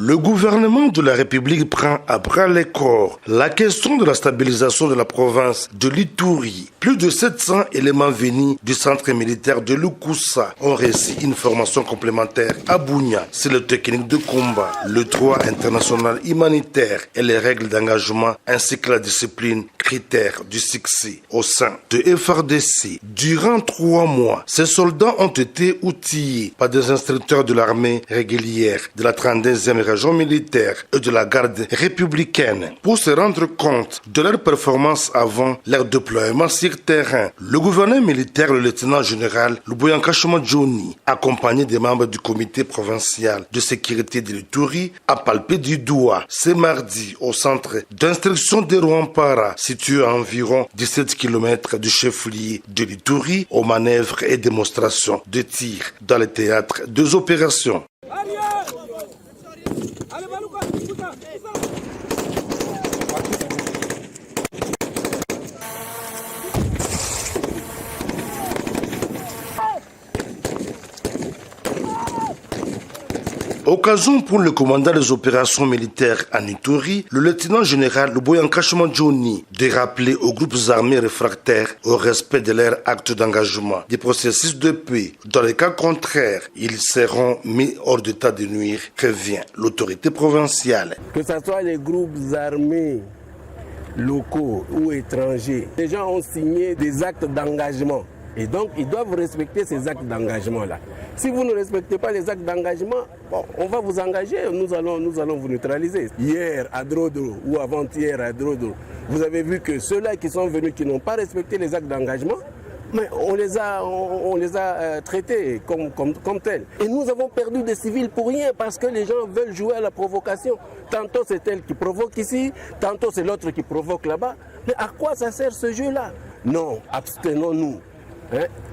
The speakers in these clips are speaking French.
Le gouvernement de la République prend à bras le corps la question de la stabilisation de la province de l'Ituri. Plus de 700 éléments venus du centre militaire de Lukusa ont reçu une formation complémentaire à Bunia sur les techniques de combat, le droit international humanitaire et les règles d'engagement ainsi que la discipline critères du succès au sein de FARDC. Durant 3 mois, ces soldats ont été outillés par des instructeurs de l'armée régulière, de la 32e région militaire et de la garde républicaine pour se rendre compte de leur performance avant leur déploiement sur terrain. Le gouverneur militaire, le lieutenant général Luboyankashima Johnny, accompagné des membres du comité provincial de sécurité de l'Ituri, a palpé du doigt ce mardi au centre d'instruction de Rwampara, situé à environ 17 km du chef-lieu de l'Ituri, aux manœuvres et démonstrations de tir dans le théâtre des opérations. Occasion pour le commandant des opérations militaires en Ituri, le lieutenant général Luboyankashima Johnny, de rappeler aux groupes armés réfractaires au respect de leurs actes d'engagement des processus de paix. Dans les cas contraires, ils seront mis hors d'état de nuire, prévient l'autorité provinciale. Que ce soit les groupes armés locaux ou étrangers, les gens ont signé des actes d'engagement. Et donc, ils doivent respecter ces actes d'engagement-là. Si vous ne respectez pas les actes d'engagement, bon, on va vous engager, nous allons vous neutraliser. Hier, à Drodro, ou avant-hier à Drodro, vous avez vu que ceux-là qui sont venus, qui n'ont pas respecté les actes d'engagement, mais on les a traités comme tels. Et nous avons perdu des civils pour rien parce que les gens veulent jouer à la provocation. Tantôt c'est elle qui provoque ici, tantôt c'est l'autre qui provoque là-bas. Mais à quoi ça sert ce jeu-là? Non, abstenons-nous.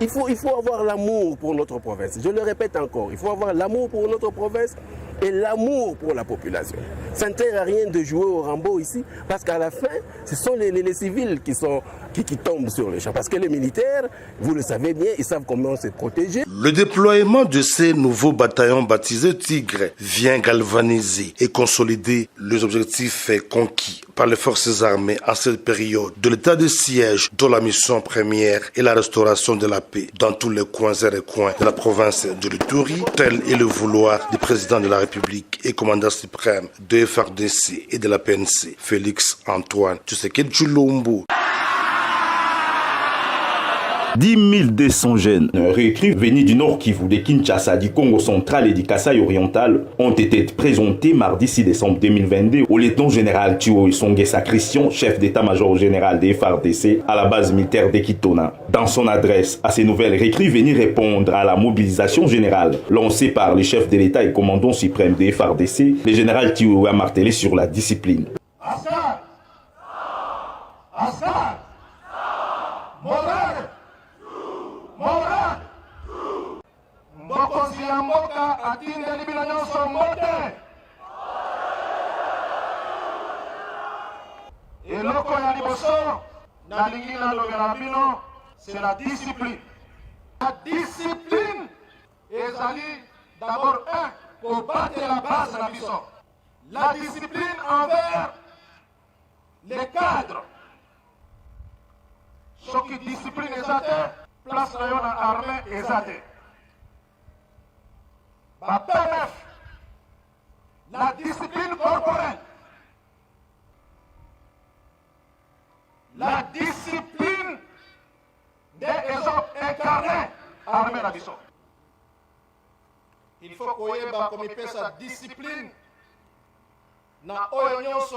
Il faut avoir l'amour pour notre province. Je le répète encore, il faut avoir l'amour pour notre province et l'amour pour la population. Ça ne sert à rien de jouer au Rambo ici, parce qu'à la fin, ce sont les civils qui tombent sur les champs. Parce que les militaires, vous le savez bien, ils savent comment se protéger. Le déploiement de ces nouveaux bataillons baptisés Tigre vient galvaniser et consolider les objectifs conquis par les forces armées en cette période de l'état de siège, dont la mission première est la restauration de la paix dans tous les coins et recoins de la province de l'Ituri, tel est le vouloir du président de la République et commandant suprême de FARDC et de la PNC, Félix Antoine Tshisekedi Tshilombo. 10 200 jeunes réécrits venus du Nord Kivu, de Kinshasa, du Congo central et du Kasaï oriental ont été présentés mardi 6 décembre 2022 au lieutenant général Thio Songesa Christian, chef d'état-major général des FARDC à la base militaire d'Ekitona. Dans son adresse à ces nouvelles réécrits venus répondre à la mobilisation générale lancée par le chef de l'État et commandant suprême des FARDC, le général Thio a martelé sur la discipline. Et loko ya liboso na lingina lobela bino, c'est la discipline. La discipline ezali d'abord pour battre la base na biso. La discipline envers les cadres. Ce qui discipline ezate, place na yo na armée ezate. Ba PNF, la discipline corporelle. La discipline des incarnés armés na biso. Il faut koyeba comme sa discipline na oyo nyonso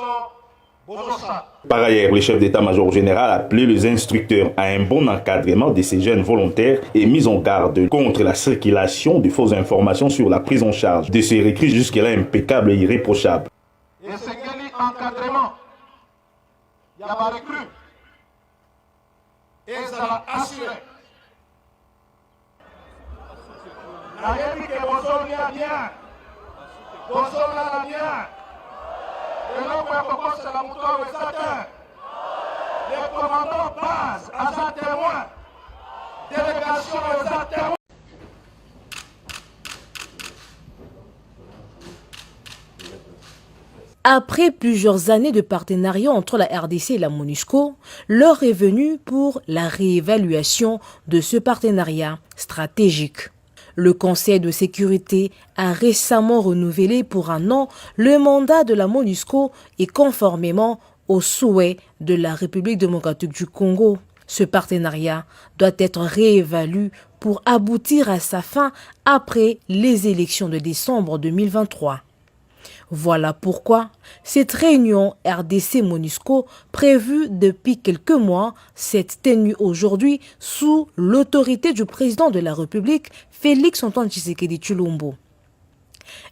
bozosa. Par ailleurs, le chef d'état-major général a appelé les instructeurs à un bon encadrement de ces jeunes volontaires et mis en garde contre la circulation de fausses informations sur la prise en charge de ces recrues jusque-là impeccables et irréprochables. Et c'est encadrement. Il y a des recrues. Et ça l'a assuré. La République est bien. Bonsoir bien. Et l'homme est c'est la mouton et Satan. Les commandants base à sa témoin. Délégation et sa témoin. Après plusieurs années de partenariat entre la RDC et la MONUSCO, l'heure est venue pour la réévaluation de ce partenariat stratégique. Le Conseil de sécurité a récemment renouvelé pour 1 an le mandat de la MONUSCO et conformément aux souhaits de la République démocratique du Congo. Ce partenariat doit être réévalué pour aboutir à sa fin après les élections de décembre 2023. Voilà pourquoi cette réunion RDC-MONUSCO prévue depuis quelques mois s'est tenue aujourd'hui sous l'autorité du président de la République, Félix-Antoine Tshisekedi Tshilombo.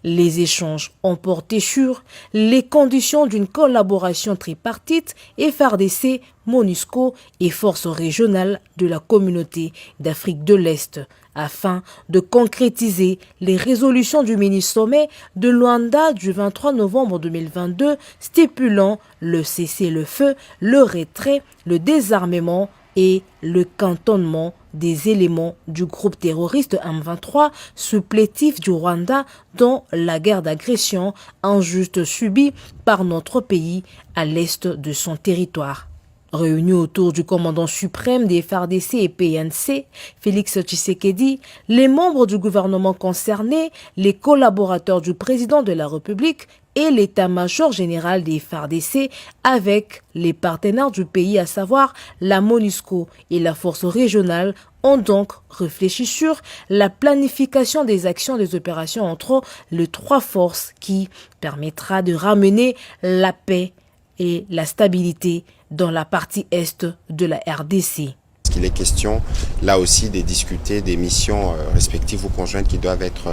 Les échanges ont porté sur les conditions d'une collaboration tripartite FARDC, MONUSCO et forces régionales de la communauté d'Afrique de l'Est afin de concrétiser les résolutions du mini-sommet de Luanda du 23 novembre 2022 stipulant le cessez-le-feu, le retrait, le désarmement et le cantonnement des éléments du groupe terroriste M23 supplétif du Rwanda dans la guerre d'agression injuste subie par notre pays à l'est de son territoire. Réunis autour du commandant suprême des FARDC et PNC, Félix Tshisekedi, les membres du gouvernement concerné, les collaborateurs du président de la République et l'état-major général des FARDC avec les partenaires du pays, à savoir la MONUSCO et la force régionale, ont donc réfléchi sur la planification des actions des opérations entre les 3 forces qui permettra de ramener la paix et la stabilité dans la partie est de la RDC. Il est question là aussi de discuter des missions respectives ou conjointes qui doivent être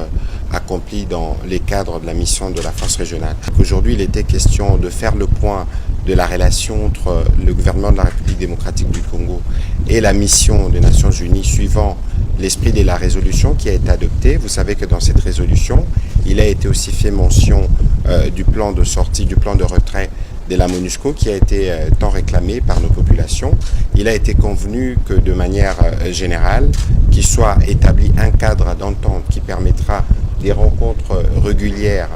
accomplies dans les cadres de la mission de la force régionale. Aujourd'hui, il était question de faire le point de la relation entre le gouvernement de la République démocratique du Congo et la mission des Nations Unies suivant l'esprit de la résolution qui a été adoptée. Vous savez que dans cette résolution, il a été aussi fait mention du plan de sortie, du plan de retrait de la MONUSCO qui a été tant réclamé par nos populations. Il a été convenu que de manière générale, qu'il soit établi un cadre d'entente qui permettra des rencontres régulières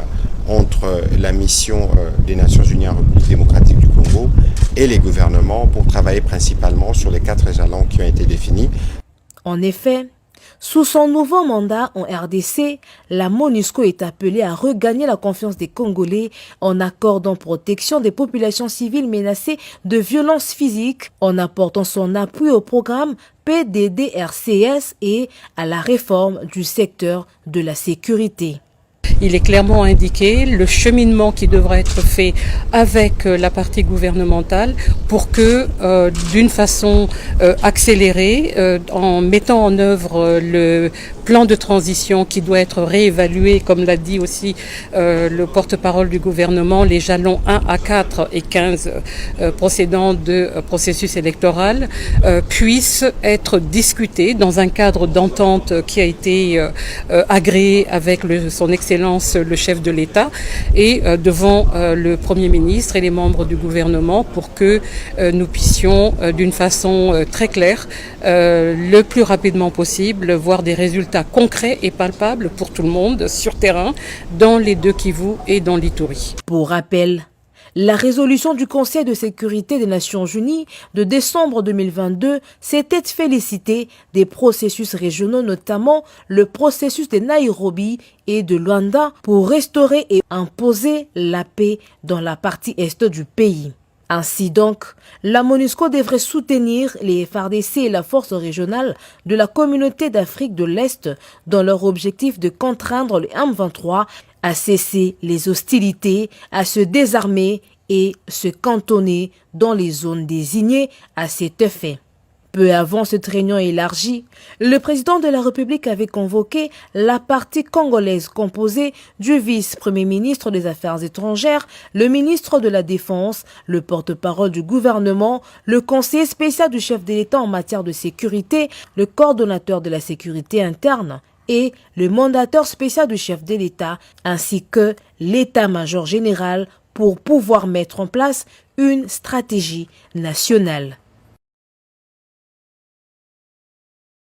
entre la mission des Nations Unies en République démocratique du Congo et les gouvernements pour travailler principalement sur les 4 jalons qui ont été définis. En effet, sous son nouveau mandat en RDC, la MONUSCO est appelée à regagner la confiance des Congolais en accordant protection des populations civiles menacées de violences physiques, en apportant son appui au programme PDDRCS et à la réforme du secteur de la sécurité. Il est clairement indiqué le cheminement qui devra être fait avec la partie gouvernementale pour que, d'une façon accélérée, en mettant en œuvre le plan de transition qui doit être réévalué, comme l'a dit aussi le porte-parole du gouvernement, les jalons 1 à 4 et 15 procédant de processus électoral, puissent être discutés dans un cadre d'entente qui a été agréé avec son Excellence le chef de l'État et devant le Premier ministre et les membres du gouvernement pour que nous puissions d'une façon très claire, le plus rapidement possible, voir des résultats concrets et palpables pour tout le monde sur terrain dans les 2 Kivu et dans l'Ituri. Pour rappel, la résolution du Conseil de sécurité des Nations Unies de décembre 2022 s'était félicitée des processus régionaux, notamment le processus de Nairobi et de Luanda, pour restaurer et imposer la paix dans la partie est du pays. Ainsi donc, la MONUSCO devrait soutenir les FARDC et la force régionale de la communauté d'Afrique de l'Est dans leur objectif de contraindre le M23 à cesser les hostilités, à se désarmer et se cantonner dans les zones désignées à cet effet. Peu avant cette réunion élargie, le président de la République avait convoqué la partie congolaise composée du vice-premier ministre des Affaires étrangères, le ministre de la Défense, le porte-parole du gouvernement, le conseiller spécial du chef de l'État en matière de sécurité, le coordonnateur de la sécurité interne et le mandataire spécial du chef de l'État, ainsi que l'état-major général pour pouvoir mettre en place une stratégie nationale.